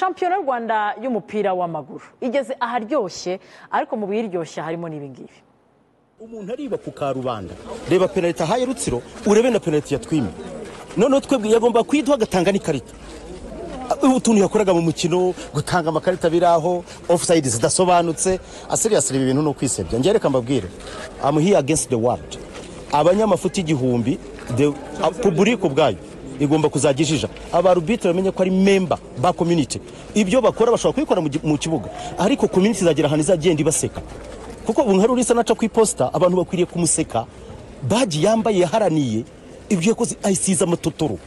shampiyona y'u Rwanda y'umupira w'amaguru igeze aharyoshye ariko mu biryoshye harimo n'ibingibi. Umuntu ariba ku Karubanda reba penalty ahaye Rutsiro urebe na penalty yatwimye none twebwe yagomba kwiduha gatanga n'ikarita utuntu yakoraga mu mukino gutanga amakarita biraho offside zidasobanutse seriously ibintu no kwisebya ngiye reka mbabwire I'm here against the world abanyamafuti igihumbi the public ubwayo igomba kuzagijija abarubitre bamenye ko ari member ba community ibyo bakora bashobora kubikora mu kibuga ariko community zagira hano izagenda ibaseka kuko ubu Rurisa naca ku iposta abantu bakwiriye kumuseka baji yambaye yaharaniye ibyo yakoze ayisiza amatotoro.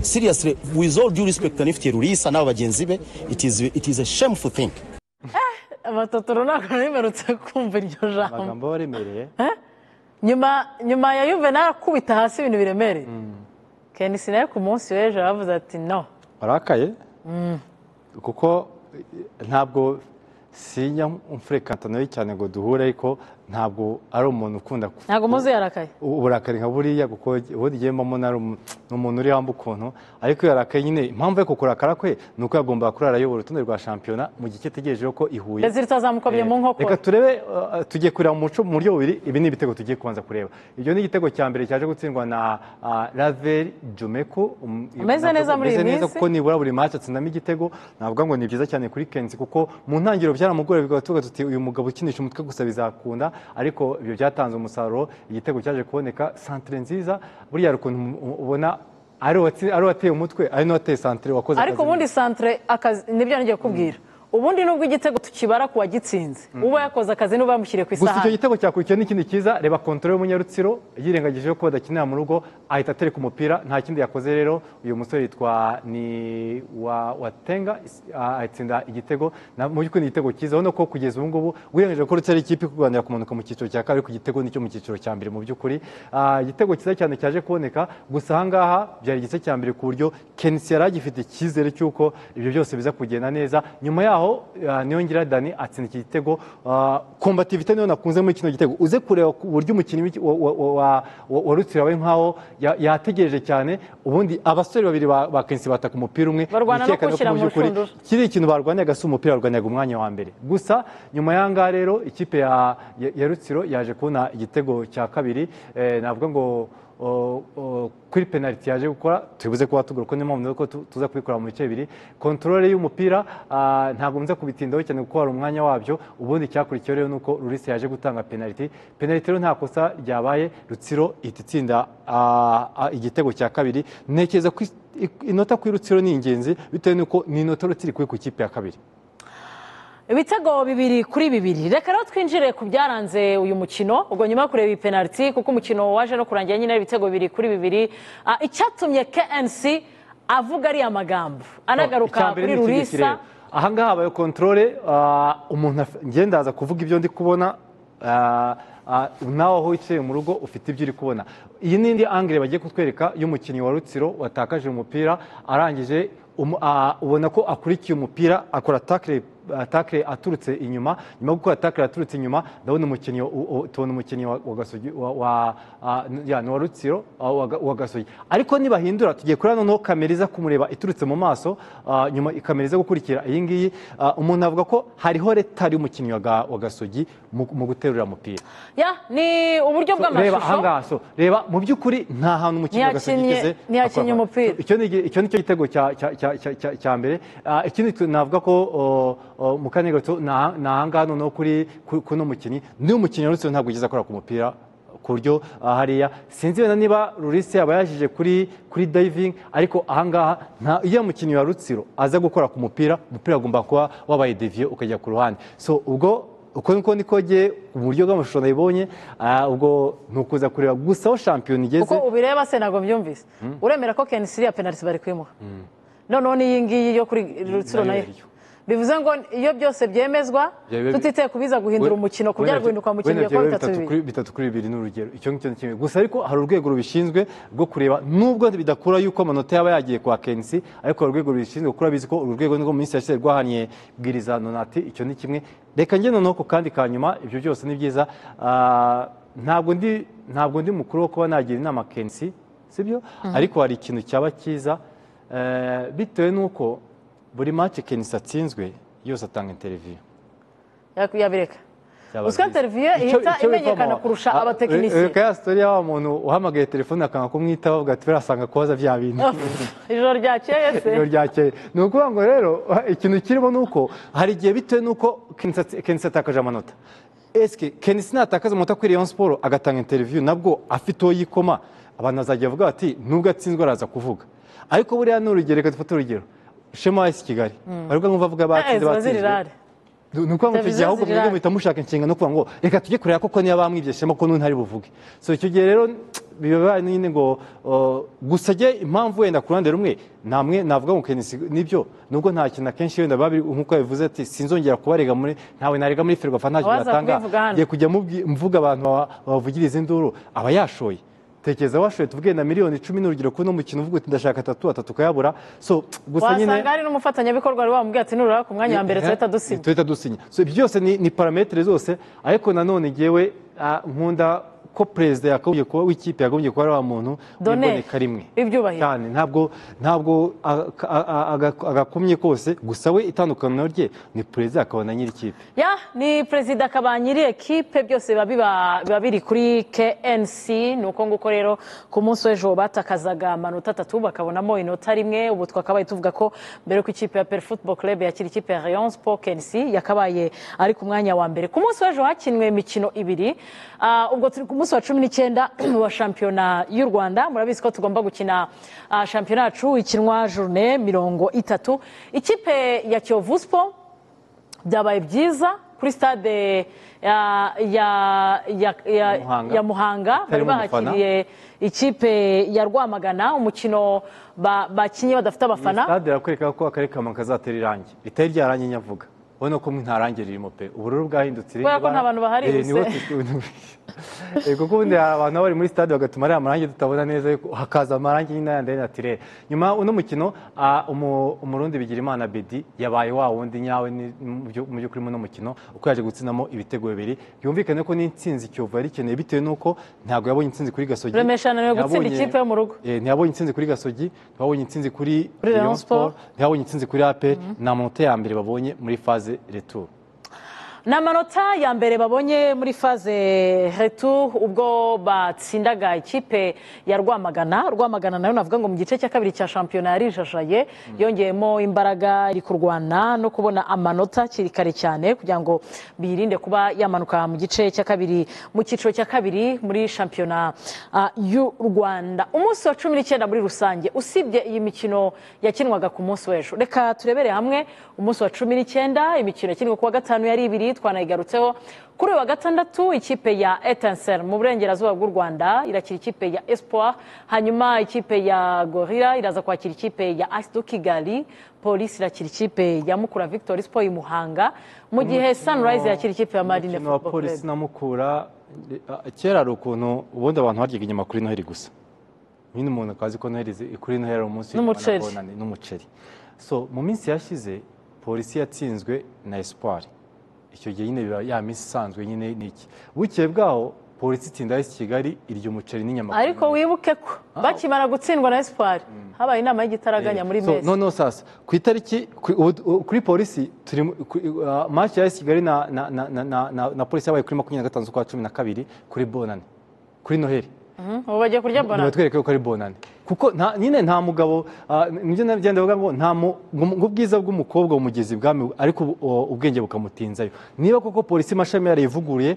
Seriously, with all due respect anifitiye Rurisa n'aba bagenzi be it is a shameful thing. Amatotoro nako nimerutse kumva iryo jambo amagambo baremereye nyuma ya Juvenal akubita hasi ibintu biremereye Kenisi nayo ku munsi w'ejo yavuze ati no arakaye kuko ntabwo sinya umfrekanta nawe cyane ngo duhure ariko ntabwo ari umuntu ukunda ntabwo muzi yarakaye uburakari nka buriya kuko ubundi yemamo n'umuntu uri hamwe ukuntu ariko yarakaye nyine impamvu yo kukurakara kwe nuko yagomba kurara ayobora urutonde rwa shampiyona mu gihe tegereje ko ihuye Resultat zamukomye mu nkoko reka turebe tugiye kureba mu muco mu buryo bubiri ibi ni ibitego tugiye kubanza kureba ibyo ni igitego cya mbere cyaje gutsindwa na Ravel Jumeko ameze neza muri iyi minsi kuko nibura buri match atsindamo igitego navuga ngo ni byiza cyane kuri Kenzi kuko mu ntangiriro byaramugora bigatuga tuti uyu mugabo ukinisha umutwe gusa bizakunda ariko ibyo byatanze umusaruro igitego cyaje kuboneka centre nziza buriya rukuntu ubona ari wateye umutwe ari no wateye centre wakoze ariko ubundi centre akazi nibyo ngiye kubwira ubundi nubwo igitego tukibara kuwa gitsinze uba yakoze akazi n'uba bamushyiriye ku isaha gusa icyo gitego cyakurikiye n'ikindi cyiza reba control y'umunyarutsiro yirengagije ko badakinira mu rugo ahita atereka umupira nta kindi yakoze rero uyu musore yitwa ni watenga atsinda igitego mu by'ukuri igitego cyiza ubona ko kugeza ubu ngubu wirengeje ko Rutsiro ari ikipe kuganira kumanuka mu cyiciro cya kabiri ku gitego nicyo mu cyiciro cya mbere mu by'ukuri igitego cyiza cyane cyaje kuboneka gusa ahangaha byari igice cya mbere ku buryo Kenisi yari agifite icyizere cy'uko ibyo byose biza kugenda neza nyuma yaho Niyongira Dani atsinda iki gitego combativité niyo nakunze muri kino gitego uze kureba uburyo umukinnyi wa Rutsiro we nkaho yategereje cyane ubundi abasore babiri ba Kenisi bataka umupira umwe kiri ikintu barwanya gasa umupira barwanyaga umwanya wa mbere gusa nyuma yanga rero ikipe ya Rutsiro yaje kubona igitego cya kabiri navuga ngo kuri penalty yaje gukora tubuze kuba tuguruko niyo mpamvu ko tuza kubikora mu bice bibiri controle y'umupira ntabwo mza kubitindaho cyane kuko hari umwanya wabyo ubundi cyakurikiye rero nuko Rurisa yaje gutanga penalty rero nta kosa ryabaye Rutsiro ititsinda igitego cya kabiri ntekereza ko inota kuri Rutsiro ni ingenzi bitewe nuko ni inota Rutsiro ku ikipe ya kabiri ibitego 2-2 reka rero twinjire ku byaranze uyu mukino ubwo nyuma yo kureba penalty kuko umukino waje no kurangira nyine ibitego 2-2 icyatumye KNC avuga ari amagambo anagaruka kuri Rurisa ahangaha habaye controle umuntu ngendaza kuvuga ibyo ndi kubona nawe aho wicaye mu rugo ufite ibyo uri kubona iyi n'indi angle bagiye kutwereka y'umukinnyi wa Rutsiro watakaje umupira arangije ubona ko akurikiye umupira akora tackle aturutse inyuma nyuma gukora tackle aturutse inyuma ndabona umukinnyi tubona umukinnyi wa Gasogi wa Rutsiro wa Gasogi ariko nibahindura tugiye kuri noneho kamera kumureba iturutse mu maso nyuma ikamera gukurikira iyi ngiyi umuntu avuga ko hariho retari umukinnyi wa Gasogi mu guterura umupira ni uburyo bw'amashusho reba mu by'ukuri nta hantu umukinnyi wa Gasogi igeze ntiyakinnye umupira icyo nicyo gitego cya mbere ikindi navuga ko Mukanya gato nahanga noneho kuri kuno mukinnyi ni umukinnyi wa Rutsiro ntabwo ugeze akora ku mupira ku buryo hariya sinzi wenda niba Rurisa yaba yajije kuri diving ariko ahangaha iyo umukinnyi wa Rutsiro aza gukora ku mupira agomba kuba wabaye deviye ukajya ku ruhande so ubwo uko niko giye uburyo bw'amashusho nabibonye ubwo nukuza kureba gusa aho shampiyona igeze uko ubireba se ntabwo byumvise uremera ko Kenisi ya penalty bari kwimuha noneho n'iyi ngiyi yo kuri Rutsiro nayo bivuze ngo iyo byose byemezwa tutiteye kubiza guhindura umukino kubyara guhinduka mu kintu yakora 3-2 n'urugero icyo ngicyo kimwe gusa ariko hari urwego rubishinzwe rwo kureba nubwo bidakura yuko amanota yaba yagiye kwa Kenisi ariko urwego rubishinzwe kuri abizi ko urwego ngo minsi yashyize rwahaniye bwiriza nonati icyo ni kimwe reka nge noneho ko kandi kanyuma ibyo byose ni byiza ntabwo ndi mukuru wo kuba nagira inama Kenisi sibyo ariko hari ikintu cyaba cyiza bitewe nuko buri match Kenisa atsinzwe yose atanga interview yabireka usika interview ihita imenyekana kurusha abatekinisiye reka ya story y'awa muntu uhamagaye telefone akanga kumwitaho avuga ati birasanga kubaza bya bintu ijoro ryakeye se ijoro ryakeye ni ukuvuga ngo rero ikintu kirimo ni uko hari igihe bitewe n'uko Kenisa atakaje amanota eske Kenisa natakaza amanota kuri Rayon Sport agatanga interview nabwo afite uwo yikoma abantu bazajya bavuga bati nubwo atsinzwe araza kuvuga ariko buriya n'urugero reka dufate urugero Shema AS Kigali bari kumva bavuga batsinze ni ukuvuga ngo icyo gihe ahubwo mwebwe muhita mushaka inshinga no kuvuga ngo reka tujye kureba koko niba bamwibye Shema ko ntari buvuge so icyo gihe rero biba nyine ngo gusa jye impamvu wenda ku ruhande rumwe namwe navuga ngo Kenisi nibyo nubwo nta kintu akenshi wenda babi nkuko yabivuze ati sinzongera kubarega muri ntawe narega muri Ferwafa nta kintu atanga ngiye kujya mvuga abantu bavugiriza induru aba yashoye tekereza washoye tuvuge na miliyoni 10 n'urugero kuno mukino uvuga uti ndashaka atatu kayabura so gusa nyine wasanga ari n'umufatanyabikorwa ari wamubwiye ati nurura ku mwanya wa mbere tuhita dusinya so byose ni parametre zose ariko nanone ngewe nkunda ko perezida yakagombye kuba w'ikipe yagombye kuba ari wa muntu wiboneka rimwe cyane ntabwo agakomye kose gusa we itandukaniro rye ni perezida akaba na nyiri ikipe ni perezida akaba nyiri ekipe byose biba biri kuri KNC nuko nguko rero ku munsi w'ejo batakazaga amanota 3 bakabonamo inota rimwe ubu twakabaye tuvuga ko mbere ko ikipe ya Per Football Club yakira ikipe ya Rayon Sport KNC yakabaye ari ku mwanya wa mbere ku munsi w'ejo hakinwe imikino ibiri ubwo turi ku munsi wa 19 wa shampiyona y'u Rwanda murabizi ko tugomba gukina shampiyona yacu ikinwa journée 30 ikipe ya Kiyovu Sport byabaye byiza kuri stade ya Muhanga bari bahakiriye ikipe ya Rwamagana umukino bakinye badafite abafana stade yakwereka ko akarere ka Kazatera irangi ritari ryarangi nyavuga ubona ko ntarange ririmo pe ubururu bwahindutse rero ko nta bantu bahari kuko ubundi abantu bari muri stade bagatuma ari amarangi tutabona neza hakaza amarangi y'inayandi naturel nyuma uno mukino umurundi Bigirimana Bedi yabaye wa wundi nyawe mu by'ukuri muno mukino uko yaje gutsinamo ibitego bibiri byumvikane ko n'intsinzi Kiyovu yari ikeneye bitewe n'uko ntabwo yabonye intsinzi kuri Gasogi remeshana yo gutsinda ikipe yo mu rugo ntiyabonye intsinzi kuri Gasogi ntiyabonye intsinzi kuri Rayon Sport ntiyabonye intsinzi kuri APR na amanota ya mbere babonye muri phase retour n'amanota ya mbere babonye muri phase retour ubwo batsindaga ikipe ya Rwamagana nayo navuga ngo mu gice cya kabiri cya shampiyona yarijashaye yongeyemo imbaraga iri kurwana no kubona amanota kiri kare cyane kugira ngo birinde kuba yamanuka mu gice cya kabiri mu cyiciro cya kabiri muri shampiyona y'u Rwanda umunsi wa 19 muri rusange usibye iyi mikino yakinwaga ku munsi w'ejo reka turebere hamwe umunsi wa 19 imikino yakinwe kuwa gatanu yari ibiri twanayigarutseho kuri wa gatandatu ikipe ya Etincelle mu burengerazuba bw'u Rwanda irakira ikipe ya Espoir hanyuma ikipe ya Gorilla iraza kwakira ikipe ya AS Kigali Police irakira ikipe ya Mukura Victory Sport i Muhanga mu gihe Sunrise irakira ikipe ya Marine Football Club Police na Mukura kera ari ukuntu ubundi abantu haryaga inyama kuri Noheli gusa nyine umuntu akazi ko Noheli kuri Noheli umunsi n'umuceri so mu minsi yashize Police yatsinzwe na Espoir icyo gihe nyine biba ya minsi isanzwe nyine niki bukeye bwaho Police itsinda AS Kigali iryo umuceri n'inyama ariko wibuke ko bakimara gutsindwa na Espoir habaye inama y'igitaraganya muri mezi no sasa ku itariki kuri Police turi match ya AS Kigali na Police yabaye kuri 25 z'ukwa 12 kuri Bonane kuri Noheli ubu bagiye kurya Bonane batwereke ko ari Bonane kuko nyine nta mugabo nibyo nagenda bavuga ngo nta ubwiza bw'umukobwa umugezi bwami ariko ubwenge bukamutinzayo niba koko Police mashami yarivuguruye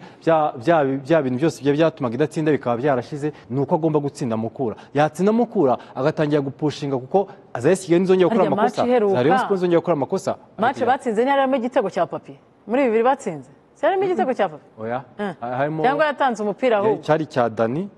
bya bintu byose byatumaga idatsinda bikaba byarashize nuko agomba gutsinda Mukura yatsinda Mukura agatangira gupushinga kuko azayisigaye nzongera gukora amakosa Rayon Sport nzongera gukora amakosa match batsinze nyaramo igitego cya Papi muri bibiri batsinze cyarimo igitego cya Papi oya harimo cyangwa yatanze umupira aho cyari cya Dani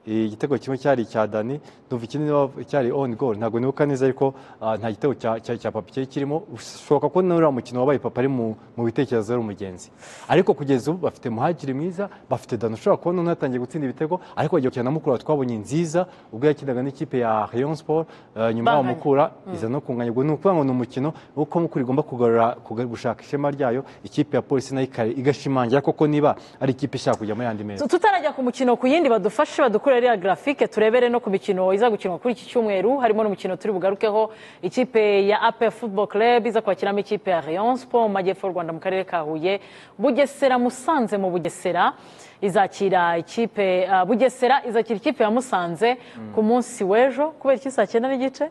igitego kimwe cyari cya Dani ndumva ikindi cyari on goal ntabwo nibuka neza ariko nta gitego cya Papi cyari kirimo ushoboka ko n'uriya mukino wabaye Papa ari mu bitekerezo y'umugenzi ariko kugeza ubu bafite muhagiri mwiza bafite Dani ushobora kubona unatangiye gutsinda ibitego ariko bagiye gukina na Mukura twabonye nziza ubwo yakinaga n'ikipe ya Rayon Sport nyuma ya Mukura iza no kunganya ubwo ni ukuvuga ngo ni umukino uko Mukura igomba kugarura gushaka ishema ryayo ikipe ya Police nayo igashimangira koko niba ari ikipe ishaka kujya mu yandi meza tutarajya ku mukino ku yindi badufashe badukure iriya grafike turebere no ku mikino iza gukinwa kuri iki cyumweru harimo n'umukino turi bugarukeho ikipe ya APR Football Club iza kwakiramo ikipe ya Rayon Sport mu majyepfo y'u Rwanda mu karere ka Huye. Bugesera Musanze mu Bugesera izakira ikipe Bugesera izakira ikipe ya Musanze ku munsi w'ejo kubera iki saa 9 n'igice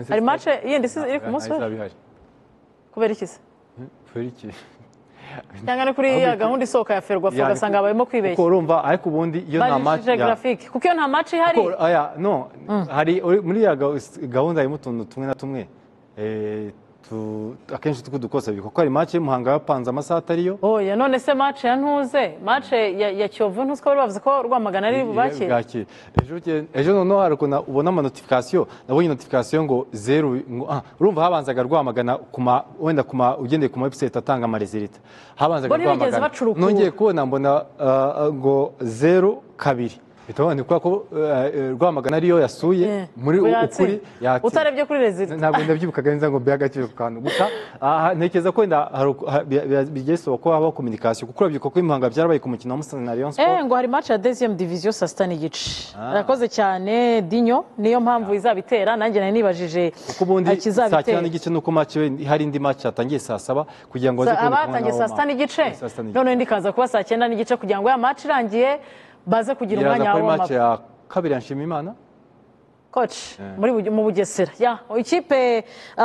hari match yindi iri ku munsi w'ejo kubera iki se kubera iki cyangwa ni kuri gahunda isohoka ya Ferwafa ugasanga abayemo kwibeshya kuko urumva ariko ubundi iyo nta match kuko iyo nta match ihari no hari muri ya gahunda harimo utuntu tumwe na tumwe akenshi tukudukosa kuko hari match y'Umuhanga yapanze amasaha atariyo oya none se match ya ntuze match ya Kiyovu ntuziko bari bavuze ko Rwamagana ari bubakire ejo noneho hari ukuntu ubona ama notification nabonye notification ngo 0 urumva habanzaga Rwamagana wenda ugendeye ku website atanga ama results habanzaga Rwamagana nongeye kubona mbona ngo 0-2 bitabone ko Rwamagana ariyo yasuye muri ukuri utarebye kuri results ntabwo ndabyibukaga neza ngo byagaciro kantu gusa ntekeza ko bigeso ko haba communication kuko urabye ko Umuhanga byarabaye ku mukino wa Musanze na Rayon Sport ngo hari match ya deuxième division saa 6 n'igice arakoze cyane Dinyo niyo mpamvu izabitera nanjye nari nibajije saa 9 n'igice nuko match hari indi match yatangiye saa 7 kugira ngo aze kubona abatangiye saa 6 n'igice none ndikaza kuba saa 9 n'igice kugira ngo ya match irangiye baze kugira umwanya wa match ya kabiri Nshimimana coach mu Bugesera ikipe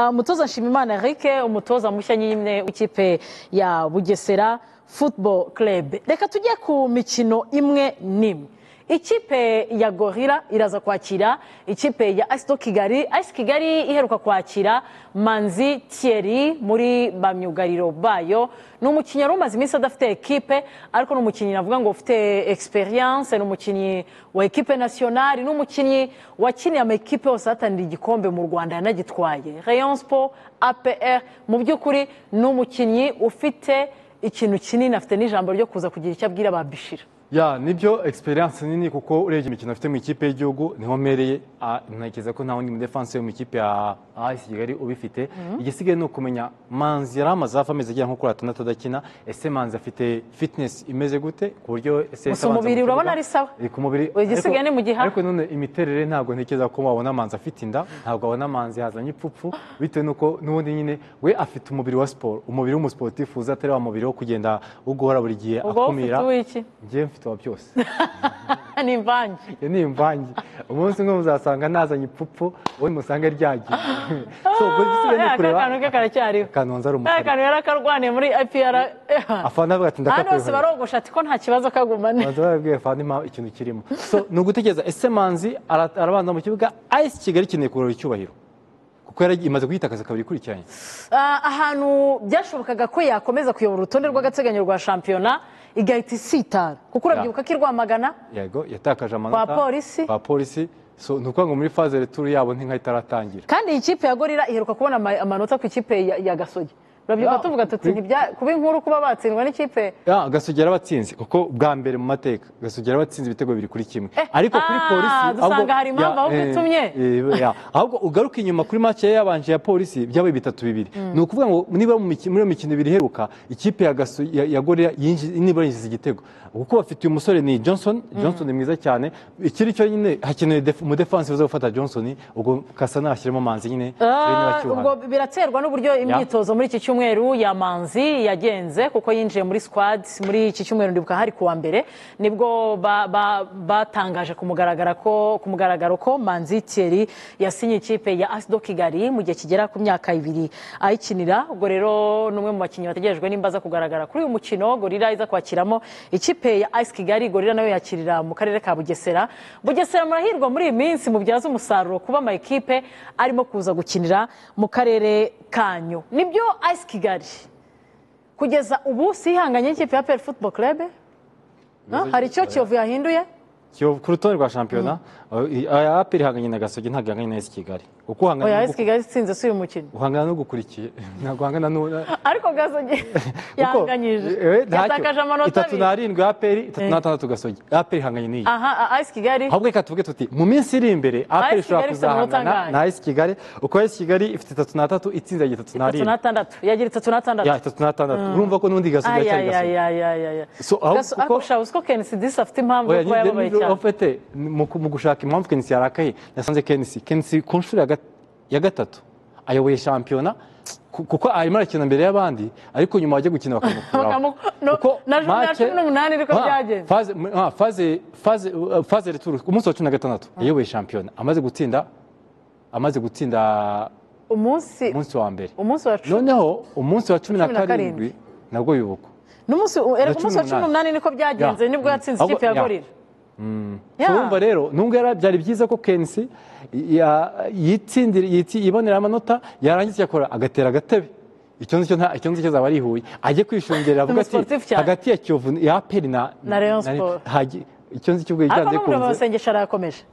umutoza Nshimimana Eric umutoza mushya nyine w'ikipe ya Bugesera Football Club. Reka tujye ku mikino imwe nimwe. Ikipe ya Gorilla iraza kwakira ikipe ya AS Kigali. AS Kigali iheruka kwakira Manzi Thierry muri bamyugariro bayo. N'umukinnyi rumaze iminsi adafite ekipe ariko n'umukinnyi navuga ngo ufite experience n'umukinnyi wa ekipe nationale n'umukinnyi wakiniye ama ekipe yose atanira igikombe mu Rwanda yanagitwaye. Rayon Sport, APR mu by'ukuri n'umukinnyi ufite ikintu kinini afite n'ijambo ryo kuza kugira icyo abwira babishira. Nibyo experience nini kuko urebye imikino afite mu ikipe y'igihugu niho mereye ntakeza ko nta wundi mu defense yo mu ikipe ya AS Kigali ubifite igisigaye no kumenya Manzi yari amaze hafi ameze nko kuri 6 adakina ese Manzi afite fitness imeze gute ku buryo ese umubiri urabona ari sawa ku mubiri igisigaye ni mu giha ariko none imiterere ntabwo ntekeza ko wabona Manzi afite inda ntabwo abona Manzi hazanye ipfupfu bitewe nuko nubundi nyine we afite umubiri wa sport umubiri w'umusportif uzatera wa mubiri wo kugenda uguhora buri gihe akumira wa byose ni imvange ni imvange umunsi umwe muzasanga nazanye ipfupfu wowe musanga ryagiye so gisigaye kureba akantu ke karacyariho kanonza ari umukara akantu yarakarwaniye muri IPR afana avuga ati ndakakwiye hano se barogosha ati ko nta kibazo kagumane banza babwiye afana ikintu kirimo so nugutegereza ese Manzi arabanza mu kibuga AS Kigali kineye kurora icyubahiro kuko yari imaze kuyitakaza kabiri kurikiranye ahantu byashobokaga ko yakomeza kuyobora urutonde rw'agateganyo rwa shampiyona igahita isitara kuko urabyibuka ko Rwamagana yego yatakaje amanota kwa polisi so nuko ngo muri phase retour yabo ntinka itaratangira kandi ikipe ya Gorilla iheruka kubona amanota ku ikipe ya Gasogi urabyibuka tuvuga tuti kuba inkuru kuba batsindwa n'ikipe Gasogi yarabatsinze kuko bwa mbere mu mateka Gasogi yarabatsinze ibitego 2-1 ariko kuri polisi dusanga hari impamvu aho bitumye ahubwo ugaruka inyuma kuri match yabanje ya polisi byabaye 3-2 ni ukuvuga ngo niba muri mikino ibiri heruka ikipe ya Gasogi ya Gorilla niba yinjiza igitego kuko bafite uyu musore ni Johnson ni mwiza cyane ikiri cyo nyine hakenewe mu defense baza gufata Johnson ubwo Kasana ashyiremo Manzi nyine ubwo biraterwa n'uburyo imyitozo muri iki cyumweru ya Manzi yagenze kuko yinjiye muri squad muri iki cyumweru ndibuka hari kuwa mbere nibwo batangaje kumugaragaro ko Manzi Thierry yasinye ikipe ya AS Kigali mu gihe kigera ku myaka 2 ayikinira ubwo rero numwe mu bakinnyi bategerejwe nimbaza kugaragara kuri uyu mukino Gorilla iza kwakiramo ikipe ya AS Kigali Gorilla nayo yakirira mu karere ka Bugesera murahirwa muri iyi minsi mubyaza umusaruro kuba ama ekipe arimo kuza gukinira mu karere kanyu nibyo AS Kigali kugeza ubu sihanganye ikipe ya APR Football Club hari icyo Kiyovu yahinduye ku rutonde rwa shampiyona APR ihanganye na Gasogi ntabwo ihanganye na AS Kigali kuko uhangana oya Kigali itsinze si uyu mukino uhangana no gukurikiye ntabwo uhangana ariko Gasogi yanganyije yatakaje amanota 3-7 APR 3-6 Gasogi APR ihanganye n'iyi aha AS Kigali ahubwo reka tuvuge tuti mu minsi iri imbere APR ishobora kuzahangana na AS Kigali uko AS Kigali ifite 3-3 itsinze 3-6 yagira 3-6 ya 3-6 urumva ko n'undi Gasogi cyari Gasogi so ahubwo uko Kenisi disa afite impamvu ko yababaye cyane ofete mu gushaka impamvu Kenisi yarakaye nasanze Kenisi ku nshuro ya gatatu ayoboye shampiyona kuko arimo arakina mbere y'abandi ariko nyuma bajya gukina bakamukuraho na 18 niko byagenze faze retour ku munsi wa 16 yayoboye shampiyona amaze gutsinda umunsi wa mbere noneho umunsi wa 17 nabwo yubukwa n'umunsi wa 18 niko byagenze nibwo yatsinze ikipe ya Gorira urumva rero nubwo byari byiza ko Kenisi yibonera amanota yarangiza yakora agatera agatebe icyo ngicyo zaba arihuye ajye kwishongerera avuga ati hagati ya Kiyovu ya APR na Rayon Sport icyo ngicyo ubwo yiganze kunze ariko amasengesho arakomeje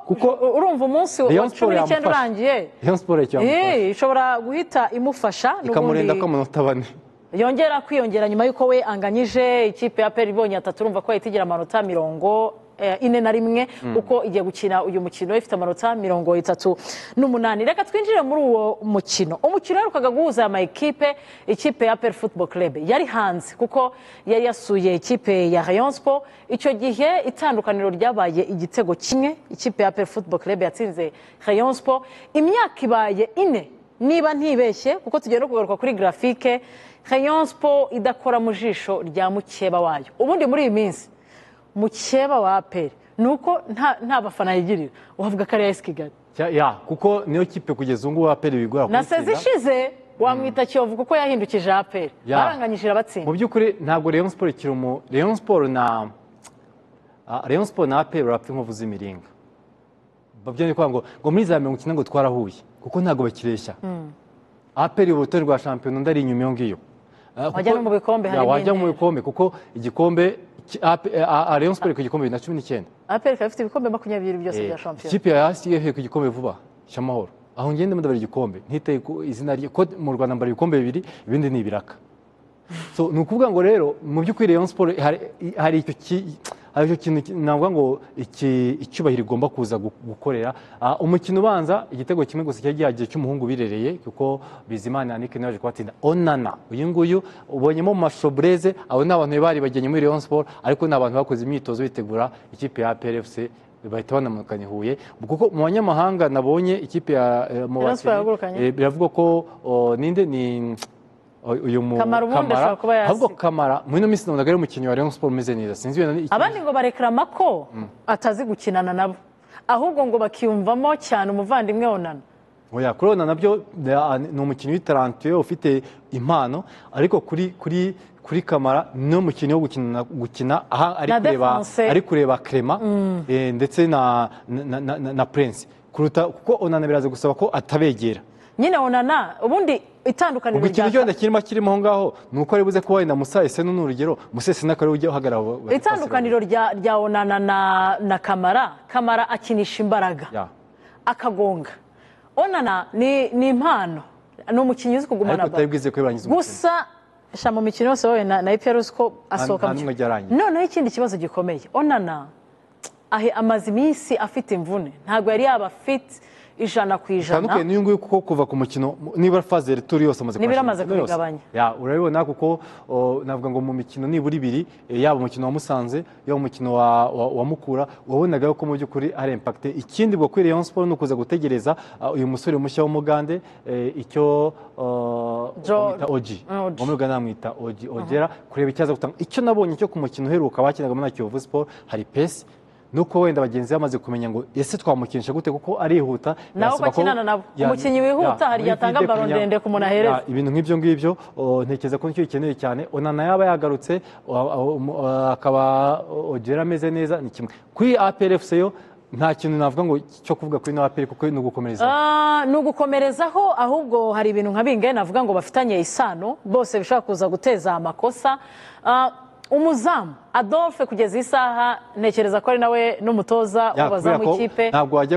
kuko urumva umunsi wa 19 urangiye Rayon Sport ishobora guhita imufasha ikamurinda ko amanota 4 yongera kwiyongera nyuma y'uko we anganyije ikipe ya APR ibonye 3 urumva ko yahita igira amanota 41 uko igiye gukina uyu mukino ifite amanota 38. Reka twinjire muri uwo mukino yarukaga guhuza ama ikipe ya APR Football Club yari hanze kuko yari yasuye ikipe ya Rayon Sport. Icyo gihe itandukaniro ryabaye igitego kimwe, ikipe ya APR Football Club yatsinze Rayon Sport. Imyaka ibaye 4 niba ntibeshye kuko tugiye no kugaruka kuri graphique. Rayon Sport idakora mu jisho rya mukeba wayo. Ubundi muri iyi minsi mukeba wa APR nuko nta bafana yigirira uhavuga ko ari AS Kigali kuko niyo kipe kugeza ubu ngubu APR bigora na sezi ishize wamwita Kiyovu kuko yahindukije APR baranganyije abatsinda. Mu by'ukuri ntabwo Rayon Sport ikiri Rayon Sport na APR barapfa inkovu z'imiringa babyene kwa ngo muri za 90 ngo twarahuye kuko ntabwo bakireshya APR ubuto rwa shampiyona ndari inyuma yo ngiyo wajya mu bikombe hari wajya mu bikombe kuko igikombe Rayon Sport ku gikombe 2019 APR ifite ibikombe 20 byose bya shampiyona ikipe ya ASTF ku gikombe vuba cy'amahoro aho ngende mudabara igikombe ntiteye izina rye ko mu Rwanda mbara ibikombe 2 ibindi ni ibiraka so nukuvuga ngo rero mu by'ukuri Rayon Sport hari icyo kintu navuga ngo icyubahiro igomba kuza gukorera umukino ubanza igitego kimwe gusa cyagiye cy'umuhungu birereye kuko Bizimana Yannick naje kwatinda Onana uyu nguyu ubonyemo mashobreze abo n'abantu bari bagennye muri Rayon Sport ariko n'abantu bakoze imyitozo bitegura ikipe ya APR FC bahita banamukanye Huye kuko mu banyamahanga nabonye ikipe ya mu bakene biravuga ko ninde ni uyu Kamara ahubwo Kamara muri no minsi nabonaga ari umukinnyi wa Rayon Sport umeze neza sinzi abandi ngo barekrama ko atazi gukinana nabo ahubwo ngo bakiyumvamo cyane umuvandimwe Onana oya kurona nabyo ni umukinnyi w'itarantuye ufite impano ariko kuri Kamara ni umukinnyi wo gukina aha ari kureba Clement ndetse na Prince kuruta kuko Onana biraza gusaba ko atabegera nyine Onana ubundi itandukaniro rya ikintu cyose kirimo aho ngaho nuko ari buze kuba na Musase n'urugero Musase nakare ujye uhagarara itandukaniro rya Onana na Kamara akinisha imbaraga akagonga Onana ni impano ni umukinnyi uzi kugumana gusa mu mikino yose wowe na APR uko asohoka noneho ikindi kibazo gikomeye Onana amaze iminsi afite imvune ntabwo yari yaba fit 100%. Tanduke niyo nguye kuko kuva ku mukino niba faze retour yose amaze kubigabanya. Urabibona kuko navuga ngo mu mikino niburi 2 yaba umukino wa Musanze yaba umukino wa Mukura wabonaga ko mu by'ukuri ari impact. Ikindi bwo kuri Rayon Sport nukuza gutegereza uyu musore mushya w'umugande icyo Oji. Umuruga namwita Oji Ogera kureba icyaza gutanga. Icyo nabonye cyo ku mukino uheruka bakinaga muri Kiyovu Sport hari pace nuko wenda bagenzi bamaze kumenya ngo ese twamukinisha gute kuko arihuta naho bakinana nabo umukinyi wihuta hari yatanga ballon ndende ku munahereza ibintu nk'ibyo ngibyo ntekeza ko nicyo gikeneye cyane Onana yaba yagarutse akaba Ogera ameze neza ni kimwe kuri APR FC yo nta kintu navuga ngo cyo kuvuga kuri no APR kuko ni ugukomerezaho ahubwo hari ibintu nka bingahe navuga ngo bafitanye isano bose bishaka kuza guteza amakosa umuzamu Adolphe kugeza isaha ntekereza ko ari nawe n'umutoza w'abazamu ikipe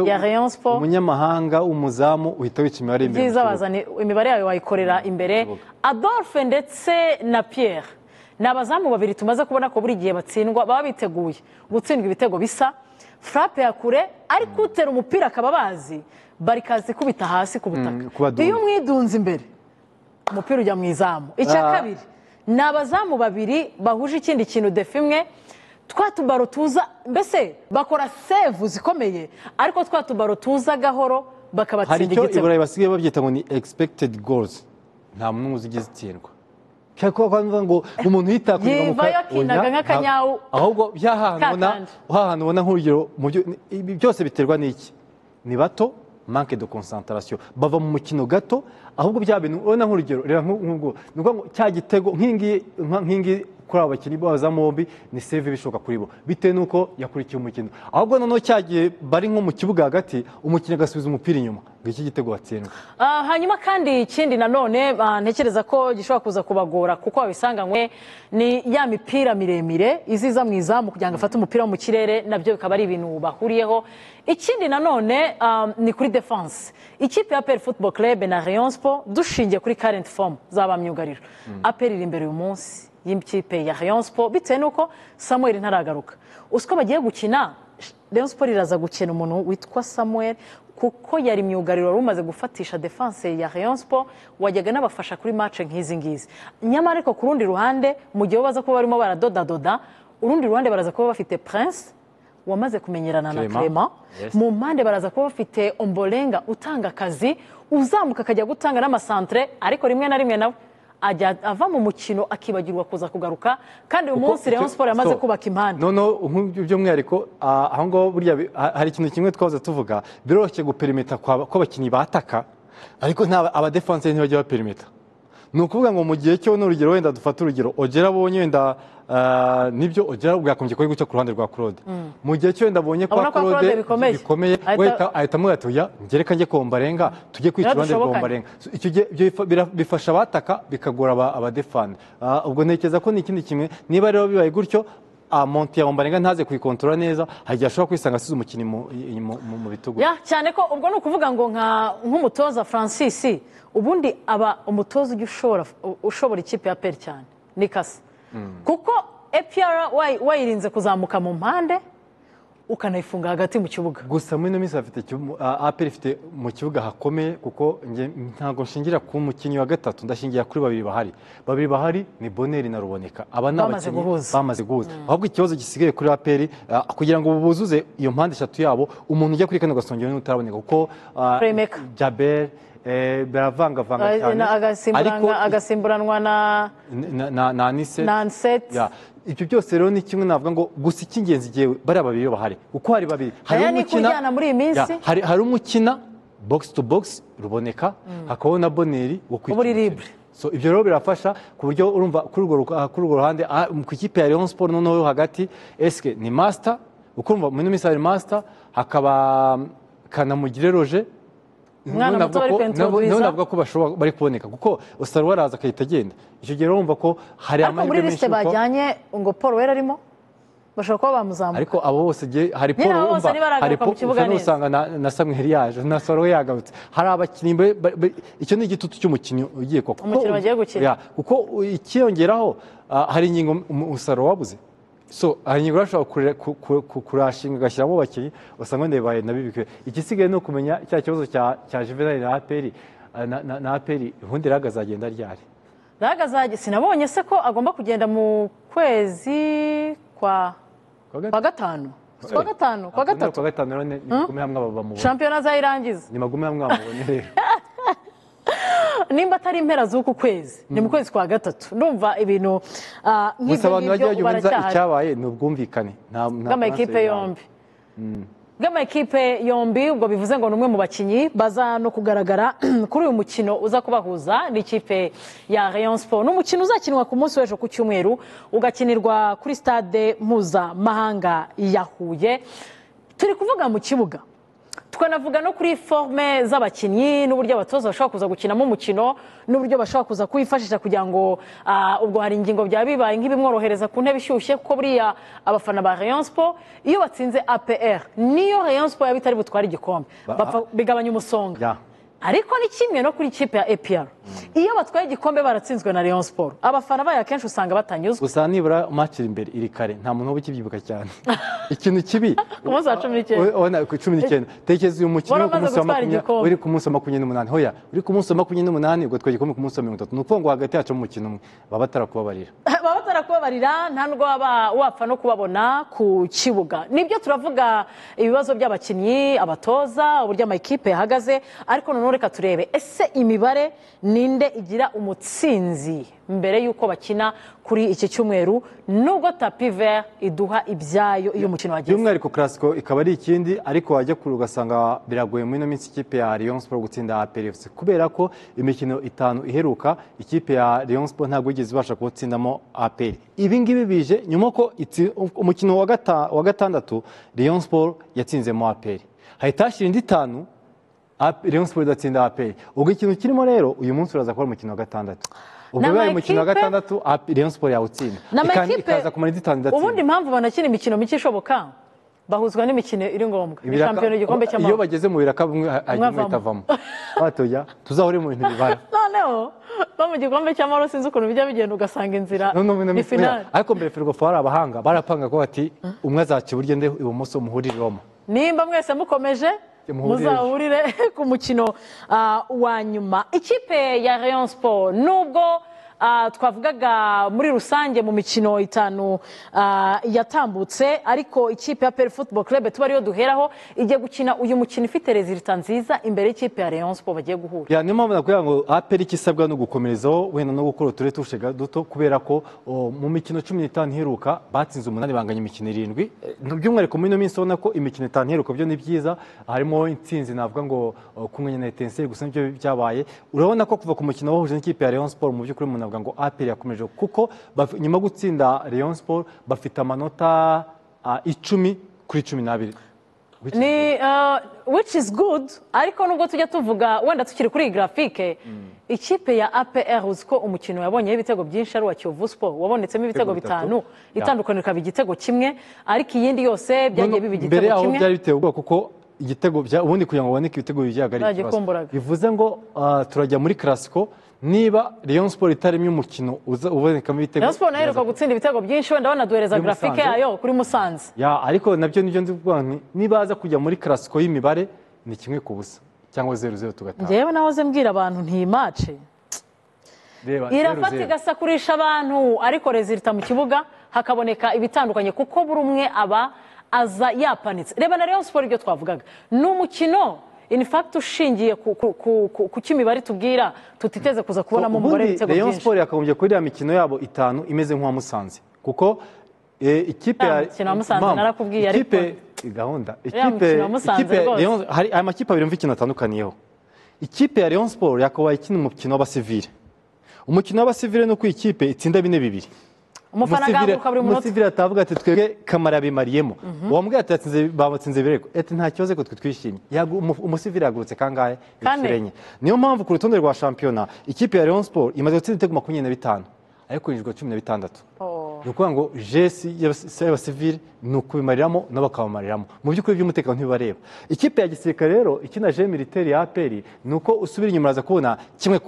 ya Rayon Sport. Umunyamahanga w'umuzamu uhita wica imibare imbere. Byiza bazana imibare yawe wayikorera imbere. Adolphe ndetse na Pierre ni abazamu babiri tumaze kubona ko buri gihe batsindwa baba biteguye gutsindwa ibitego bisa frappe ya kure ariko utera umupira akaba bazi barikazi kubita hasi ku butaka. Iyo mwidunze imbere umupira ujya mu izamu. Icya kabiri ni abazamu babiri bahuje ikindi kintu defimwe twa tubaro tuza mbese bakora save zikomeye ariko twa tubaro tuza gahoro bakabatsinda igitego. Hari icyo Iburayi basigaye babyita ngo ni expected goals, nta muntu uzigize itsindwa. Cyako kwavuga ngo umuntu yitakuye mu nk'akanyawu ahubwo byahahana ubona nk'urugero byose biterwa n'iki? Ni bato, manque de concentration, bava mu mukino gato ahubwo bya bintu ubona nk'urugero reba nk'ubwo nuko cya gitego nkingi kuri abo bakinnyi b'abazamu bombi ni save bishoboka kuri bo bitewe nuko yakurikiye umukino, ahubwo noneho cyagiye bari nko mu kibuga hagati umukinnyi agasubiza umupira inyuma ngo iki gitego watsindwa. Hanyuma kandi ikindi nanone ntekereza ko gishobora kuza kubagora kuko babisanganywe ni ya mipira miremire iziza mu izamu kugira ngo afate umupira mu kirere, nabyo bikaba ari ibintu bahuriyeho. Ikindi nanone ni kuri defense. Ikipe ya APR Football Club na Rayon Sport dushingiye kuri current form z'abamyugariro. APR iri imbere uyu munsi y'ikipe ya Rayon Sport bitewe nuko Samuel ntaragaruka. Usko bagiye gukina Rayon Sport iraza gukina umuntu witwa Samuel kuko yari myugariro wari umaze gufatisha defense ya Rayon Sport wajyaga nabafasha kuri match nk'izi ngizi. Nyamara ariko ku rundi ruhande mu gihe baza kuba barimo baradoda urundi ruhande baraza kuba bafite Prince wamaze kumenyerana na Clement. Mu mpande baraza kuba bafite Ombolenga utanga akazi uzamuka akajya gutanga n'amasantre ariko rimwe na rimwe nawe ajya ava mu mukino akibagirwa kuza kugaruka kandi uyu munsi Rayon Sport yamaze kubaka impande. By'umwihariko aho ngaho burya hari ikintu kimwe twahoze tuvuga biroroshye guperimeta kw'abakinnyi bataka ariko abadefense ntibajya baperimeta. Ni ukuvuga ngo mu gihe cyo n'urugero wenda dufata urugero Ogera abonye wenda nibyo Ogera bwakomeje kuri guca ku ruhande rwa Claude. Mu gihe cyo wenda abonye kwa Claude bikomeye ahita amugatuya ngereka njye Ombolenga tujye kwica uruhande rwa Ombolenga. Icyo gihe bifasha abataka bikagora abadefende. Ubwo ntekereza ko ni ikindi kimwe niba rero bibaye gutyo monti ya Ombolenga ntaze kuyikontorora neza hajya ashobora kwisanga asize umukinnyi mu bitugu. Cyane ko ubwo ni ukuvuga ngo nk'umutoza Francis ubundi aba umutoza ushobora ikipe ya APR cyane ni Kasa kuko APR wayirinze kuzamuka mu mpande ukanayifunga hagati mu kibuga. Gusa muri minsi APR ifite mu kibuga hakomeye kuko ntago nshingira ku mukinnyi wa gatatu ndashingira kuri babiri bahari ni Boneri na Ruboneka aba n'abakinnyi bamaze guhuza. Ahubwo ikibazo gisigaye kuri APR kugira ngo buzuze iyo mpande eshatu yabo umuntu ujya kuri kane gasongero n'utaraboneka kuko Jaber baravangavanga cyane agasimburanwa na Anset. Ibyo byose rero ni kimwe navuga ngo gusa icy'ingenzi giyewe bari babiri bahari uko hari babiri hari umukina box to box Ruboneka hakabaho na Boneri wo kwitwa. So ibyo rero birafasha ku buryo urumva kuri urwo ruhande ku ikipe ya Rayon Sport noneho hagati eske ni master ukumva muri misali master hakaba Kanamugire Roger navuga ko bari kuboneka kuko Osaro waraza akahita agenda. Icyo gihe urumva ko hari amahirwe menshi ko bajyanye ngo Paul Wera arimo bashobora kuba bamuzamuka ariko abo bose hari Paul hari Paul usanga na Samuel yaje na Saro yagarutse hari abakinnyi icyo ni igitutu cy'umukinnyi ugiye koko kuko ikiyongeraho hari ingingo Osaro wabuze. So hari ingingo urashobora kurashinga agashyiramo abakinnyi usanga ndebaye nabibikwe. Igisigaye no kumenya cya kibazo cya Juvenal na APR ubundi ragazagenda ryari sinabonye se ko agomba kugenda mu kwezi kwa gatanu kwa gatatu rero ni magume hamwe abamubona shampiyona zayirangiza ni magume hamwe abamubona rero nimba atari impera z'uku kwezi ni mu kwezi kwa gatatu ndumva ibintu gusa abantu bagiye yumva icyabaye ni ubwumvikane bw'amakipe yombi ubwo bivuze ngo numwe mu bakinyi baza no kugaragara kuri uyu mukino uza kubahuza n'ikipe ya Rayon Sport. N'umukino uzakinwa ku munsi w'ejo ku cyumweru ugakinirwa kuri stade mpuzamahanga ya Huye. Turi kuvuga mu kibuga tukanavuga no kuri forme z'abakinnyi n'uburyo abatoza bashobora kuza gukinamo umukino n'uburyo bashobora kuza kuwifashisha kugira ngo ubwo hari ingingo byaba bibaye nk'ibimworohereza ku ntebe ishyushye kuko buriya abafana ba Rayon Sport iyo batsinze APR niyo Rayon Sport yaba itari butware igikombe bigabanya umusonga ariko ni kimwe no kuri ikipe ya APR iyo batwaye igikombe baratsinzwe na Rayon Sport abafana bayo akenshi usanga batanyuzwe gusa nibura match iri imbere iri kare nta muntu uba ukibyibuka cyane ikintu kibi ku munsi wa 19 ku 19 tekereza uyu mukino uri ku munsi wa 28 hoya uri ku munsi wa 28 ubwo twagiye ku munsi wa 30 ni ukuvuga ngo hagati yacu mu mukino umwe baba batarakubabarira nta nubwo wapfa no kubabona ku kibuga nibyo turavuga ibibazo by'abakinnyi abatoza uburyo amakipe yahagaze ariko none reka turebe ese imibare ninde igira umutsinzi mbere yuko bakina kuri iki cyumweru nubwo tapi vert iduha ibyayo iyo umukino wageze by'umwihariko Classico ikaba ari ikindi ariko wajya kuri ugasanga biragoye muri ino minsi ikipe ya Rayon Sport gutsinda APR FC kubera ko imikino 5 iheruka ikipe ya Rayon Sport ntabwo yigeze ibasha kutsindamo APR ibi ngibi bije nyuma ko umukino wa gatandatu Rayon Sport yatsinzemo APR hahita indi 5 Rayon Sport idatsinda APR ubwo ikintu kirimo rero uyu munsi uraza kuba umukino wa gatandatu ubwo bibaye umukino wa gatandatu Rayon Sport yawutsinda ikaza kumara itanu idatsinda ubundi impamvu banakina imikino mike ishoboka bahuzwa n'imikino iri ngombwa ni shampiyona igikombe cy'amahoro iyo bageze mu biraka bimwe hanyuma itavamo batoya tuzahure mu bintu bibara noneho no mu gikombe cy'amahoro sinzi ukuntu bijya bigenda ugasanga inzira ni finale ariko mbere Ferwafa hari abahanga barapanga ko bati umwe azaca iburyo nde ibumoso muhuriramo nimba mwese mukomeje muzahurire ku mukino wa nyuma ikipe ya Rayon Sport nubwo twavugaga muri rusange mu mikino 5 yatambutse ariko ikipe ya APR Football Club tuba ariyo duheraho igiye gukina uyu mukino ifite resultat nziza imbere y'ikipe ya Rayon Sport bagiye guhura ya niyo mpamvu nakugira ngo APR ikisabwa no gukomerezaho wenda no gukora uture tushega duto kubera ko mu mikino 15 iheruka batsinze 8 banganya imikino 7 by'umwihariko muri ino minsi ubona ko imikino 5 iheruka byo ni byiza harimo intsinzi navuga ngo kumenya na Etincelle gusa nibyo byabaye urabona ko kuva ku mukino wahuje n'ikipe ya Rayon Sport mu by'ukuri umuntu ngo APR yakomeje kuko nyuma gutsinda Rayon Sport bafite amanota 10 kuri 12 ni which is good ariko nubwo tujya tuvuga wenda tukiri kuri graphique ikipe ya APR uziko umukino yabonye ibitego byinshi ari wa Kiyovu Sport wabonetsemo ibitego 5 itandukaniro kaba igitego kimwe ariko iyindi yose byagiye biba igitego kimwe mbere aho byari bitewe ubwo kuko igitego ubundi kugira ngo uboneke ibitego bijyagari bivuze ngo turajya muri Classico niba Rayon Sport itarimo umukino ubonekamo ibitego Rayon Sport naheruka gutsinda ibitego byinshi wenda banaduhereza graphique yayo kuri Musanze ariko nabyo nibyo ndivuga niba aza kujya muri Classico y'imibare ni kimwe ku busa cyangwa 0-0 tugataha ngewe nahoze mbwira abantu nti match irafata igasakurisha abantu ariko resultat mu kibuga hakaboneka ibitandukanye kuko buri umwe aba aza yapanitse reba na Rayon Sport ibyo twavugaga ni umukino in fact ushingiye ku kimibare tubwira tutiteze kuza kubonamo umubare w'ibitego byinshi Rayon Sport yakagombye kuri ya mikino yabo 5 imeze nk'uwa Musanze kuko ikipe ya Musanze narakubwiye ariko gahunda ikipe hari amakipe abiri mvikino atandukaniyeho ikipe ya Rayon Sport yakabaye ikina umukino w'abasivile umukino w'abasivile no ku ikipe itsinda 4-2 umufana agaruka buri munota umusivile atavuga ati twebwe kamara bimariyemo wambwiye ati yatsinze babatsinze birego ati nta kibazo ko twishimye umusivile yagurutse kangahe bifurenye niyo mpamvu ku rutonde rwa shampiyona ikipe ya Rayon Sport imaze gutsinda ibitego 25 ariko yinjijwe 16 nukuvuga ngo jesi y'abasivile ni ukubimariramo n'abakabamariramo mu by'ukuri by'umutekano ntibibareba ikipe ya gisirikare rero ikina je militaire ya APR nuko usubira inyuma uraza kubona kimwe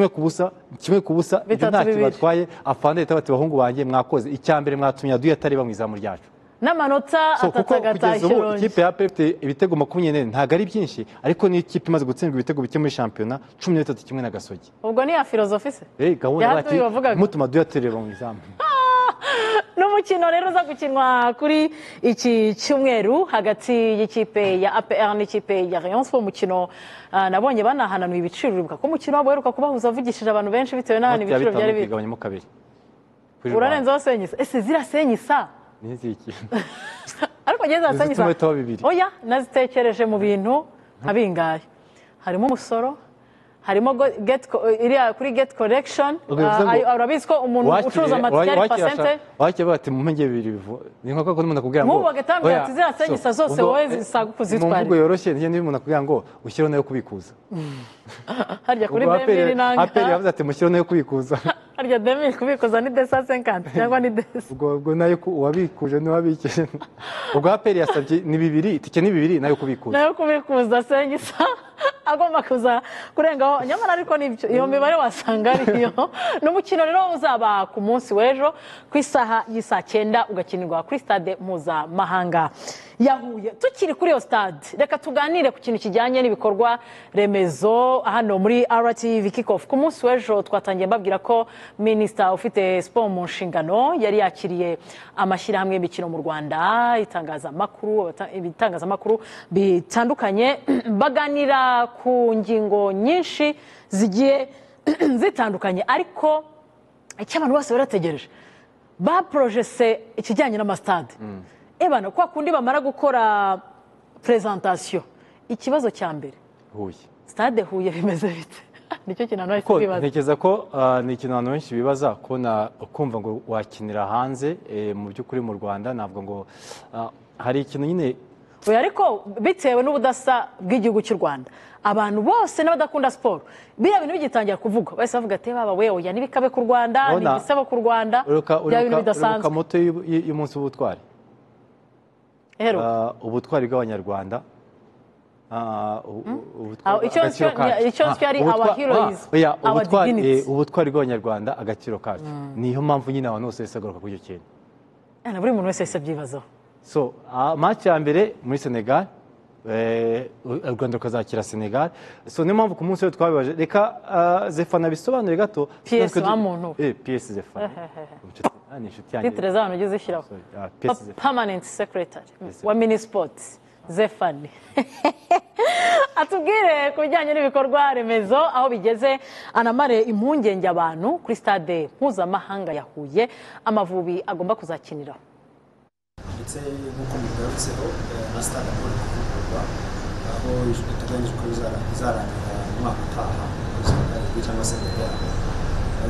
ku busa ibyo nta kibatwaye afande leta bati bahungu banjye mwakoze icyambere mwatumye aduye atari bamwizamu ryacu n'amanota atatagatashye ronje ikipe ya APR ibitego 24 ntago ari byinshi ariko ni ikipe imaze gutsindwa ibitego bike muri shampiyona 13 kimwe na Gasogi ubwo ni ya filozofi se gahunda bati mutuma duye atari bamwizamu n'umukino rero uza gukinwa kuri iki cyumweru hagati y'ikipe ya APR n'ikipe ya Rayon Sport umukino nabonye banahananuye ibiciro uribuka ko umukino wabo heruka kubahuza avugishije abantu benshi bitewe n'ahantu ibiciro byari bigabanyemo kabiri urarenzaho senyisa ese zirasenyisa niziki ariko ngeze zasenyisa oya nazitekereje mu bintu nkabingaye harimo umusoro harimo iriya kuri get collection urabizi ko umuntu ucuruza amatike ari pasente wakira bati mu mpenge bibiri ni nko ko umuntu akubwira ngo nk'ubu bagatambira ati ziriya senyisa zose wowe zisaga kuzitwara mu mvugo yoroshye niyo umuntu akubwira ngo ushyire nayo kubikuza harya kuri demiri nanga aperi yavuze ati mushyire nayo kubikuza harya demiri kubikuza ni 250 cyangwa ni 200 ubwo nayo uwabikuje n'uwabikije ubwo aperi yasabye ni bibiri itike ni bibiri nayo kubikuza senyisa agomba kuza kurengaho nyamara ariko nibyo iyo mibare wasanga ariyo n'umukino rero uzaba ku munsi w'ejo ku isaha y'isa 9 ugakinirwa kuri stade mpuzamahanga ya Huye. Tukiri kuri iyo stade reka tuganire ku kintu kijyanye n'ibikorwa remezo hano muri RTV Kickoff. Ku munsi w'ejo twatangiye mbabwira ko minisita ufite sport mu nshingano yari yakiriye amashyirahamwe y'imikino mu Rwanda, ibitangazamakuru bitandukanye baganira ku ngingo nyinshi zigiye zitandukanye, ariko icyo abantu bose barategereje baprojese ikijyanye n'amastade. Ebana kwa kundi bamara gukora presentation, ikibazo cya mbere Huye, stade Huye bimeze bite? Nicyo kintu abantu bose bibaza. Ntekereza ko ni ikintu abantu benshi bibaza ko kumva ngo wakinira hanze mu by'ukuri mu Rwanda, ntabwo ngo hari ikintu nyine oya, ariko bitewe n'ubudasa bw'igihugu cy'u Rwanda abantu bose n'abadakunda siporo biriya bintu bigitangira kuvuga bahise bavuga ati baba we oya nibikabe ku Rwanda nibisaba ku Rwanda bya bintu bidasanzwe. Uruka moto y'umunsi w'ubutwari ubutwari bw'abanyarwanda icyo cyari our heroes ubutwari bw'abanyarwanda agaciro kacu, niyo mpamvu nyine abantu bose basagaruka kuri icyo kintu buri muntu wese yahise abyibazaho. So match ya mbere muri Senegal, u Rwanda rukazakira Senegal, so niyo mpamvu ku munsi we twabibaje reka Zefana bisobanure gato. PS wa muntu PS Zefana ni inshuti yanjye, titre z'abantu ugize ishyiraho permanent secretary wa Minisport Zefani atubwire ku bijyanye n'ibikorwa remezo aho bigeze, anamare impungenge abantu kuri stade mpuzamahanga ya Huye Amavubi agomba kuzakiniraho. ndetse nk'uko mugarutseho na stade Amahoro kuvugururwa, aho iteganyijwe ko izarangira mu mwaka utaha cyangwa se mbere yaho,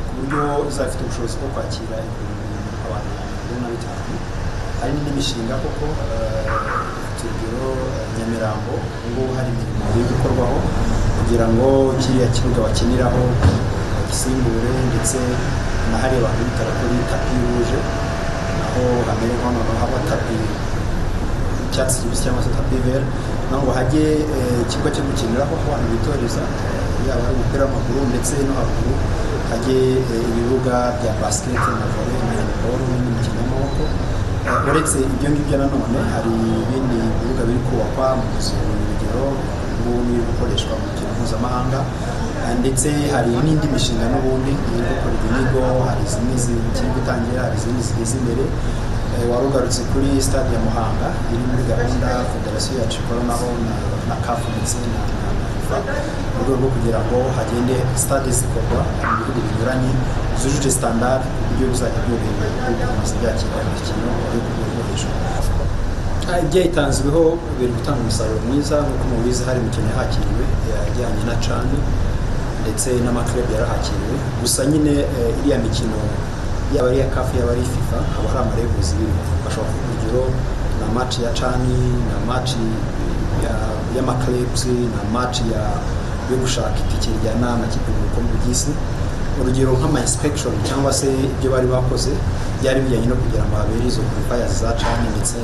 ku buryo izafite ubushobozi bwo kwakira abantu 25. Hari n'indi mishinga koko urugero Nyamirambo ngo hari imirimo iri gukorwaho kugira ngo kiriya kibuga bakiniraho gisimbure, ndetse na hari abantu bitara kuri tapi rouge aho hamere nk'aho haba tapi icyatsi kibisi cyangwa se tapi vert, ngo hajye ikibuga cyo gukiniraho abantu bitoreza, yaba ari umupira w'amaguru ndetse no haruguru hajye ibibuga bya basket na volley na handball n'indi mikino y'amaboko. Uretse ibyo ngibyo nanone hari ibindi bibuga biri kubakwa mu urugero ngubu biri gukoreshwa mu mikino mpuzamahanga, ndetse hari n'indi mishinga n'ubundi iri gukora imigo, hari zimwe zikiri gutangira, hari izindi zigeze imbere. Warugarutse kuri stade ya Muhanga iri muri gahunda federasiyo yacu ikoranaho na CAF ndetse na FIFA mu rwego rwo kugira ngo hagende stade zikorwa mu bihugu binyuranye zujuje standard ku buryo bizajya byorohera gukomeza byakira imikino yo ku rwego hejuru. Ibyayitanzweho biri gutanga umusaruro mwiza, nk'uko mubizi hari imikino yahakiriwe yajyanye na CHAN ndetse n'amaklub yarahakiriwe. Gusa nyine iriya mikino yaba ari iya CAF yaba ari FIFA haba hari amarebuzi bashobora kuvuga urugero na match ya CHAN, na match y'amaclubs, na match yo gushaka itike rijyana na kipe mu bikombe by'isi. Urugero nk'ama inspection cyangwa se ibyo bari bakoze byari bijyanye no kugira ngo habere izo qualifiers za CHAN ndetse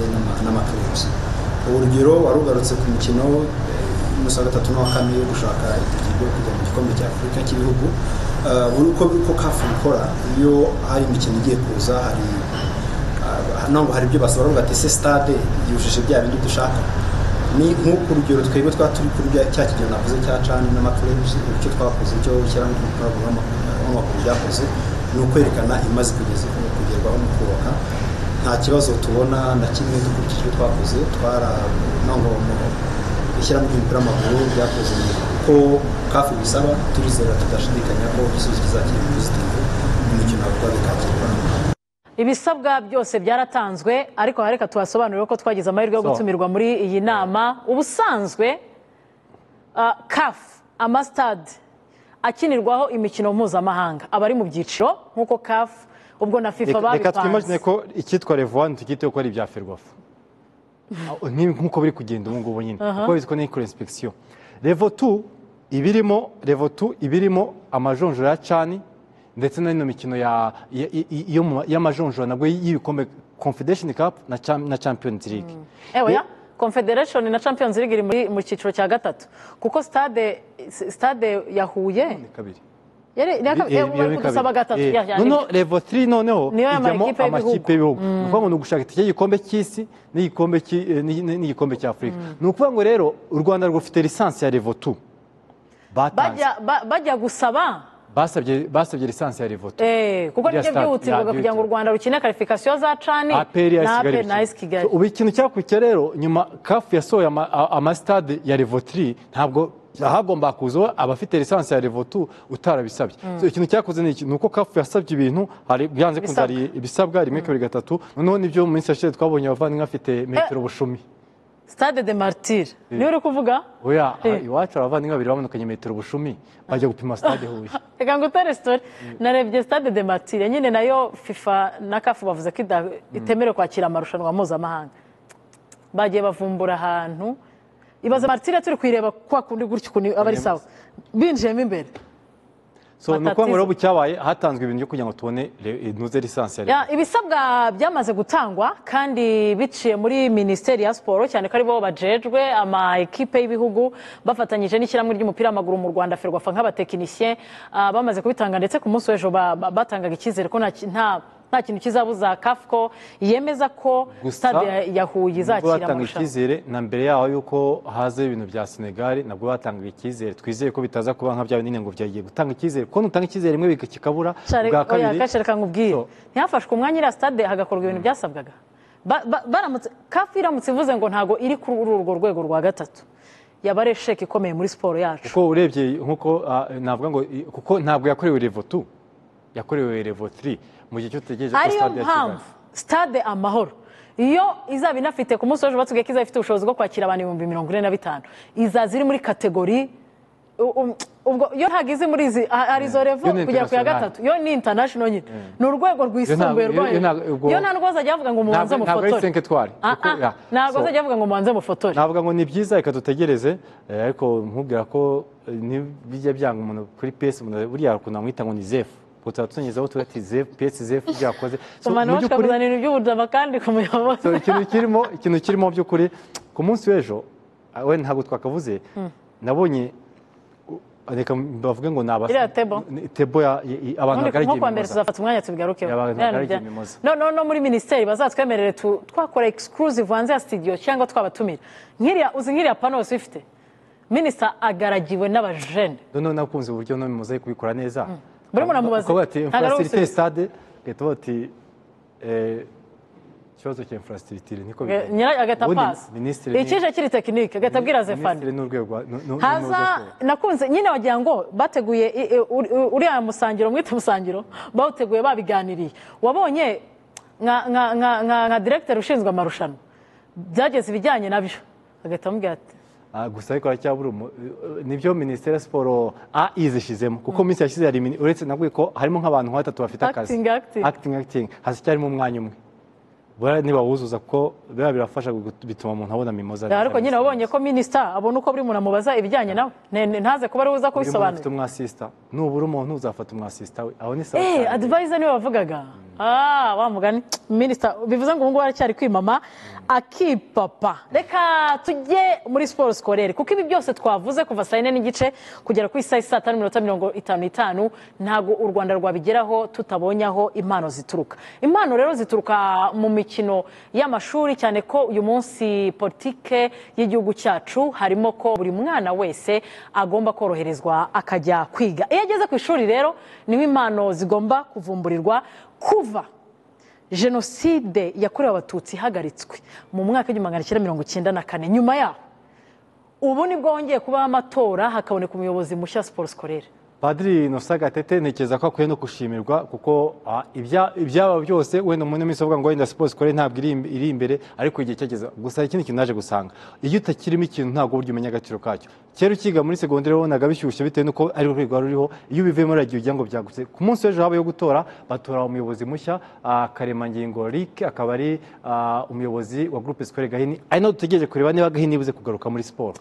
n'amaclubs. Urugero warugarutse ku mukino umunsi wa 3 n'uwa 4 yo gushaka itike yo kujya mu gikombe cya Afurika cy'ibihugu. Uko CAF ikora iyo hari imikino igiye kuza, hari ibyo basaba bavuga ati se stade yujuje bya bindi dushaka. Ni nk'uko urugero twebwe turi kuri cya kigero navuze cya CHAN n'amaclubs, icyo twakoze cyo gushyiramo umupira w'amaguru byakoze ni ukwerekana imaze kugerwaho mu kubaka. Nta kibazo tubona na kimwe dukurikije icyo twakoze, ishyiramo umupira w'amaguru byakoze ko CAF bisaba, turizera tudashidikanya ko igisubizo kizakira positive mu mikino bakora bikakirwa. Ibisabwa byose byaratanzwe, ariko reka tubasobanurire ko twagize amahirwe yo gutumirwa muri iyi nama. Ubusanzwe CAF amastade akinirwaho imikino mpuzamahanga aba ari mu byiciro nk'uko CAF ubwo na FIFA reka twimagine babipanze. ko icyitwa Level 1 tukiteho ko ari ibya Ferwafa nk'uko biri kugenda ubu ngubu nyine kuko biziko ni inspection. Level 2 ibirimo amajonjora ya cani ndetse n'ino mikino y'amajonjora nabwo y'ibikombe Confederation Cup na Champions League. Ya Confederation na Champions League iri mu cyiciro cya gatatu kuko stade ya Huye kabiri yari kudusaba gatatu. Noneho Level 3 noneho Niyo ijyamo y'amakipe amakipe y'ibihugu ni ukuvuga ngo ni ugushaka itike y'igikombe cy'isi n'igikombe cy'Afurika. Ni ukuvuga ngo rero u Rwanda rufite lisansi ya Level 2 bajya gusaba basabye lisansi ya Level 2 kuko nibyo byihutirwaga kugira ngo u Rwanda rukine qualification za cani na APR na AS Kigali. ubu ikintu cyakurikiye rero nyuma CAF yasohoye amastade ya Level 3 ntabwo hagomba kuzaho abafite lisansi ya Level 2 utarabisabye. Ikintu cyakoze ni uko CAF yasabye ibintu hari byanze kumva ari ibisabwa rimwe kabiri gatatu. Noneho nibyo mu minsi yashize twabonye abavandimwe afite metero bushumi Stade de Martyr niyo uri kuvuga. Oya iwacu abavandimwe babiri bamanukanye metero bushumi bajya gupima stade Huye. Reka ngutere story narebye Stade de Martyr nyine nayo FIFA na CAF bavuze ko itemerewe kwakira amarushanwa mpuzamahanga. Bagiye bavumbura ahantu ibaza Martyr turi kwireba kwa kundi gutyo aba ari sawa binjiyemo imbere. So nuko ngo rero cyabaye hatanzwe ibintu byo kugira ngo tubone nuze lisansi ya ibisabwa byamaze gutangwa kandi biciye muri Ministeri ya Sport cyane ko ari bo bajejwe ama equipe y'ibihugu bafatanyije n'ishyirahamwe ry'umupira w'amaguru mu Rwanda Ferwafa nk'abatekinisye bamaze kubitanga ndetse ku munsi w'ejo batangaga icyizere ko nta kintu kizabuza CAF ko yemeza ko stade ya Huye izakira amarushanwa. Icyizere na mbere yaho yuko haze ibintu bya Senegal nabwo batangaga icyizere twizeye ko bitaza kuba nka bya binini ngo byagiye gutanga icyizere ko nutanga icyizere rimwe kikabura bwa kabiri. Kashireka nkubwire ntihafashwe umwanya ira stade hagakorwa ibintu byasabwaga baramutse CAF iramutse ivuze ngo ntago iri kuri urwo rwego rwa gatatu yabare sheke ikomeye muri sport yacu. Kuko urebye nkuko navuga ngo kuko ntabwo yakorewe Level 2 yakorewe Level 3 mu gihe cyotegereje ko stade ya Kigali stade Amahoro iyo izaba inafite ku munsi w'ejo batubwiye ko izaba ifite ubushobozi bwo kwakira abantu 45,000 izaza iri muri kategori ubwo yo ntagize muri izi ari zo level kugera ku ya gatatu yo ni international nyine ni urwego rwisumbuye rwayo yo nta rwose ajya avuga ngo mubanze mufotore ntabwo azajya avuga ngo mubanze mufotore navuga ngo ni byiza reka dutegereze ariko nkubwira ko bijya byanga umuntu kuri PS umuntu buriya kuntu amwita ngo ni Zefu utatunyeza turati PS Zefu byakoze mu by'ukuri ibintu by'ubudama kandi ku muyobozi ikintu kirimo by'ukuri ku munsi w'ejo we ntabwo twakavuze nabonye reka bavuge ngo naba tebo abantu bagariye nko mbere tuzafata umwanya tubigarukeho no muri ministeri bazatwemerere twakora exclusive hanze ya studio cyangwa twabatumira nkiriya pano ifite minister agaragiwe n'abajene none nakunze uburyo no muzaye kubikora neza buri muntu amubaza facilité stade gato bati ikibazo cya infrastructure niko agata pass ikije kiri tekinike gatabwira Zefani haza nakunze nyine wagira ngo bateguye uriya musangiro mwite musangiro bawuteguye babiganiriye wabonye nka director ushinzwe amarushanwa byageze ibijyanye nabyo agata mubwira ati gusa ariko aracyabura nibyo Ministeri ya Sport izishizemo kuko minsi yashize yari uretse nabwo ko harimo nk'abantu batatu bafite akazi acting hasicyarimo umwanya umwe bora niba wuzuza ko biba birafasha bituma umuntu abona mimoza ariko nyine wabonye ko minister abona uko buri muntu amubaza ibijyanye nawe ntaze kuba ari uza kubisobanura ufite umwasista nubura umuntu uzafata umwasista we aho ni sawa advisor niwe wavugaga wa mugani minister bivuze ngo ubu ngubu aracyari kwimama akipapa reka tujye muri sport scolaire kuko ibi byose twavuze kuva saa 4 n'igice kugera ku isaha 5:55 ntago u Rwanda rwabigeraho tutabonye aho impano zituruka. Impano rero zituruka mu mikino y'amashuri cyane ko uyu munsi politike y'igihugu cyacu harimo ko buri mwana wese agomba koroherezwa akajya kwiga. Iyo ageze ku ishuri rero niho impano zigomba kuvumburirwa kuva Jenoside yakorewe abatutsi ihagaritswe mu mwaka w'1994 nyuma yaho ubu nibwo hongeye kuba amatora hakaboneka umuyobozi mushya sport scolaire Padiri Innocent Gatete ntekereza ko akwiye no gushimirwa kuko ibyaba byose wenda mu minsi bavuga ngo wenda siporo sikore ntabwo iri imbere ariko igihe cyageze gusa ikindi kintu naje gusanga iyo utakirimo ikintu ntabwo burya umenya agaciro kacyo kera ukiga muri segonderi wabonaga bishyushye bitewe n'uko ari urwego ruriho iyo ubivuyemo uragiye ugira ngo byagutse ku munsi w'ejo habayeho gutora batora umuyobozi mushya Karemangingo Rick akaba ari umuyobozi wa groupe scolaire Gahini ari nawe dutegereje kureba niba Gahini ibuze kugaruka muri siporo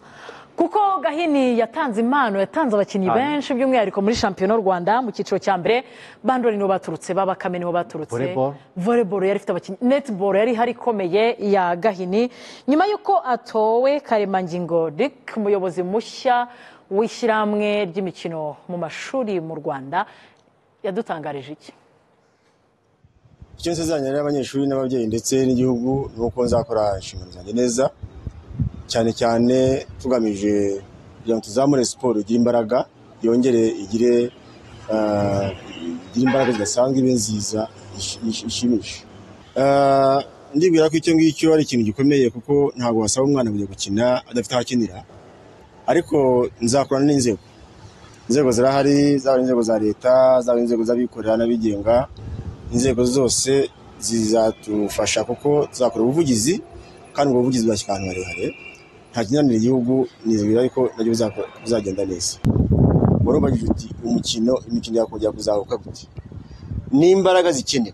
kuko Gahini yatanze impano yatanze abakinnyi benshi by'umwihariko muri shampiyona y'u Rwanda mu cyiciro cya mbere bandori nibo baturutse babakame nibo baturutse volleyball yari ifite abakinnyi netball yari hari ikomeye ya Gahini nyuma y'uko atowe Karemangingo Rick umuyobozi mushya w'ishyirahamwe ry'imikino mu mashuri mu Rwanda yadutangarije iki icyo nsezeranya n'abanyeshuri n'ababyeyi ndetse n'igihugu nuko nzakora inshingano zanjye neza cyane cyane tugamije kugira ngo tuzamure siporo igire imbaraga yongere igire imbaraga zidasanzwe ibe nziza ishimisha ndibwira ko icyo ngicyo ari ikintu gikomeye kuko ntabwo wasaba umwana kujya gukina adafite aho akinira ariko nzakorana n'inzego zirahari zaba inzego za leta zaba inzego z'abikorera n'abigenga inzego zose zizatufasha kuko tuzakora ubuvugizi kandi ubwo buvugizi bwashyika ahantu harehare nta kinanira igihugu nizera ariko nabyo bizagenda neza murumvagije uti imikino yakongera kuzahuka gute n'imbaraga zikenewe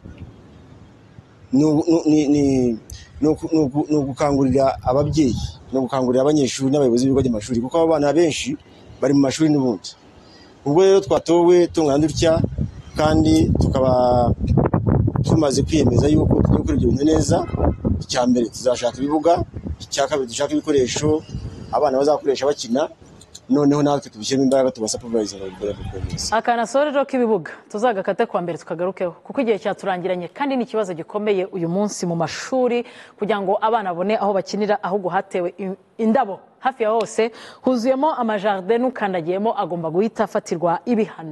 ni ugukangurira ababyeyi no gukangurira abanyeshuri n'abayobozi b'ibigo by'amashuri kuko abo bana benshi bari mu mashuri n'ubundi ubwo rero twatowe tungana dutya kandi tukaba tumaze kwiyemeza yuko tugiye gukora ibyo bintu neza icya mbere tuzashaka ibibuga icya kabiri dushaka ibikoresho abana bazakoresha bakina noneho natwe tubishyiremo imbaraga tubasapuvayizira akanasore rero k'ibibuga tuzagakate kwa mbere tukagarukeho kuko igihe cyaturangiranye kandi ni ikibazo gikomeye uyu munsi mu mashuri kugira ngo abana babone aho bakinira ahubwo hatewe indabo hafi ya hose huzuyemo amajardin n'ukandagiyemo agomba guhita afatirwa ibihano